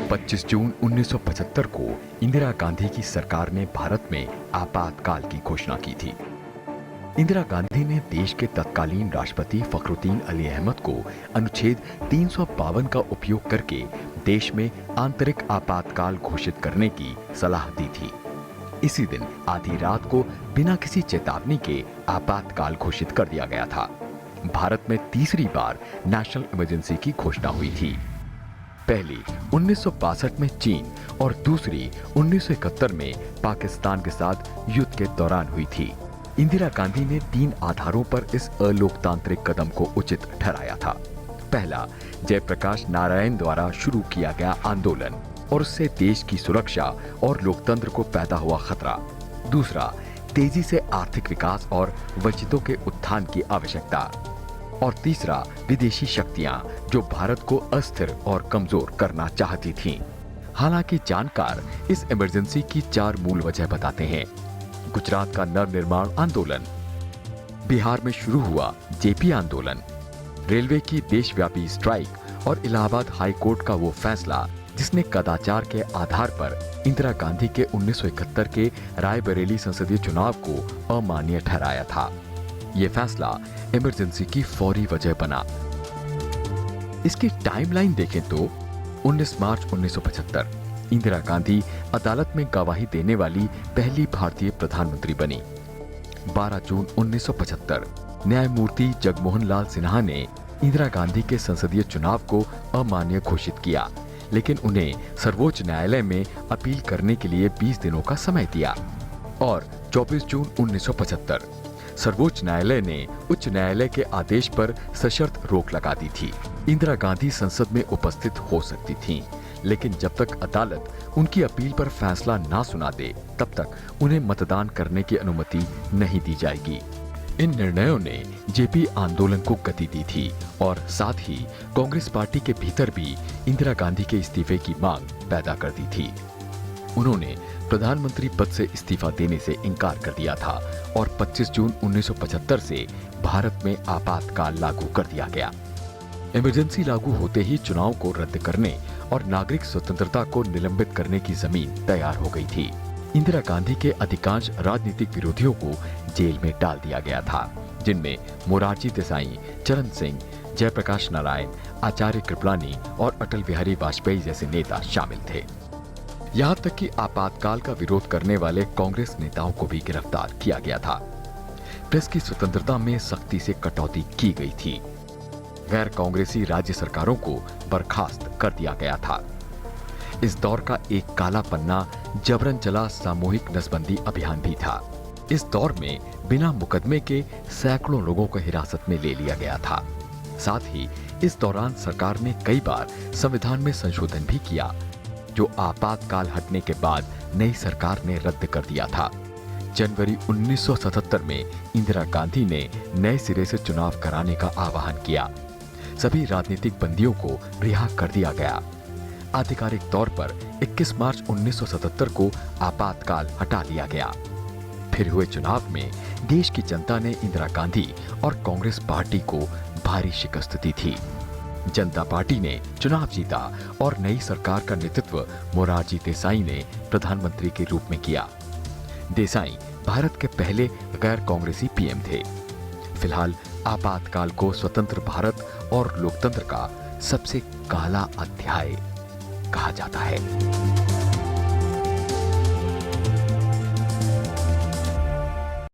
25 जून 1975 को इंदिरा गांधी की सरकार ने भारत में आपातकाल की घोषणा की थी। इंदिरा गांधी ने देश के तत्कालीन राष्ट्रपति फखरुद्दीन अली अहमद को अनुच्छेद 352 का उपयोग करके देश में आंतरिक आपातकाल घोषित करने की सलाह दी थी। इसी दिन आधी रात को बिना किसी चेतावनी के आपातकाल घोषित कर दिया गया था। भारत में तीसरी बार नेशनल इमरजेंसी की घोषणा हुई थी। पहली 1962 में चीन और दूसरी 1971 में पाकिस्तान के साथ युद्ध के दौरान हुई थी। इंदिरा गांधी ने 3 आधारों पर इस अलोकतांत्रिक कदम को उचित ठहराया था। पहला, जयप्रकाश नारायण द्वारा शुरू किया गया आंदोलन और उससे देश की सुरक्षा और लोकतंत्र को पैदा हुआ खतरा। दूसरा, तेजी से आर्थिक विकास और वंचितों के उत्थान की आवश्यकता। और तीसरा, विदेशी शक्तियां जो भारत को अस्थिर और कमजोर करना चाहती थीं। हालांकि जानकार इस इमरजेंसी की 4 मूल वजह बताते हैं। गुजरात का नवनिर्माण आंदोलन, बिहार में शुरू हुआ जेपी आंदोलन, रेलवे की देशव्यापी स्ट्राइक और इलाहाबाद हाई कोर्ट का वो फैसला जिसने कदाचार के आधार पर इंदिरा गांधी के 1971 के रायबरेली संसदीय चुनाव को अमान्य ठहराया था। ये फैसला इमरजेंसी की फौरी वजह बना। इसकी टाइमलाइन देखें तो 19 मार्च 1975 इंदिरा गांधी अदालत में गवाही देने वाली पहली भारतीय प्रधानमंत्री बनी। 12 जून 1975 न्यायमूर्ति जगमोहन लाल सिन्हा ने इंदिरा गांधी के संसदीय चुनाव को अमान्य घोषित किया, लेकिन उन्हें सर्वोच्च न्यायालय में अपील करने के लिए 20 दिनों का समय दिया। और 24 जून 1975 सर्वोच्च न्यायालय ने उच्च न्यायालय के आदेश पर सशर्त रोक लगा दी थी। इंदिरा गांधी संसद में उपस्थित हो सकती थीं, लेकिन जब तक अदालत उनकी अपील पर फैसला ना सुना दे, तब तक उन्हें मतदान करने की अनुमति नहीं दी जाएगी। इन निर्णयों ने जेपी आंदोलन को गति दी थी और साथ ही कांग्रेस पार्टी के भीतर भी इंदिरा गांधी के इस्तीफे की मांग पैदा कर दी थी। उन्होंने प्रधानमंत्री पद से इस्तीफा देने से इनकार कर दिया था और 25 जून 1975 से भारत में आपातकाल लागू कर दिया गया। इमरजेंसी लागू होते ही चुनाव को रद्द करने और नागरिक स्वतंत्रता को निलंबित करने की जमीन तैयार हो गई थी। इंदिरा गांधी के अधिकांश राजनीतिक विरोधियों को जेल में डाल दिया गया था, जिनमें मोरारजी देसाई, चरण सिंह, जयप्रकाश नारायण, आचार्य कृपलानी और अटल बिहारी वाजपेयी जैसे नेता शामिल थे। यहाँ तक कि आपातकाल का विरोध करने वाले कांग्रेस नेताओं को भी गिरफ्तार किया गया था। प्रेस की स्वतंत्रता में सख्ती से कटौती की गई थी। गैर कांग्रेसी राज्य सरकारों को बर्खास्त कर दिया गया था। इस दौर का एक काला पन्ना जबरन चला सामूहिक नसबंदी अभियान भी था। इस दौर में बिना मुकदमे के सैकड़ों लोगों को हिरासत में ले लिया गया था। साथ ही इस दौरान सरकार ने कई बार संविधान में संशोधन भी किया, जो आपातकाल हटने के बाद नई सरकार ने रद्द कर दिया था। जनवरी 1977 में इंदिरा गांधी ने नए सिरे से चुनाव कराने का आह्वान किया। सभी राजनीतिक बंदियों को रिहा कर दिया गया। आधिकारिक तौर पर 21 मार्च 1977 को आपातकाल हटा लिया गया। फिर हुए चुनाव में देश की जनता ने इंदिरा गांधी और कांग्रेस पार्टी को भारी शिकस्त दी थी। जनता पार्टी ने चुनाव जीता और नई सरकार का नेतृत्व मोरारजी देसाई ने प्रधानमंत्री के रूप में किया। देसाई भारत के पहले गैर कांग्रेसी पीएम थे। फिलहाल आपातकाल को स्वतंत्र भारत और लोकतंत्र का सबसे काला अध्याय कहा जाता है।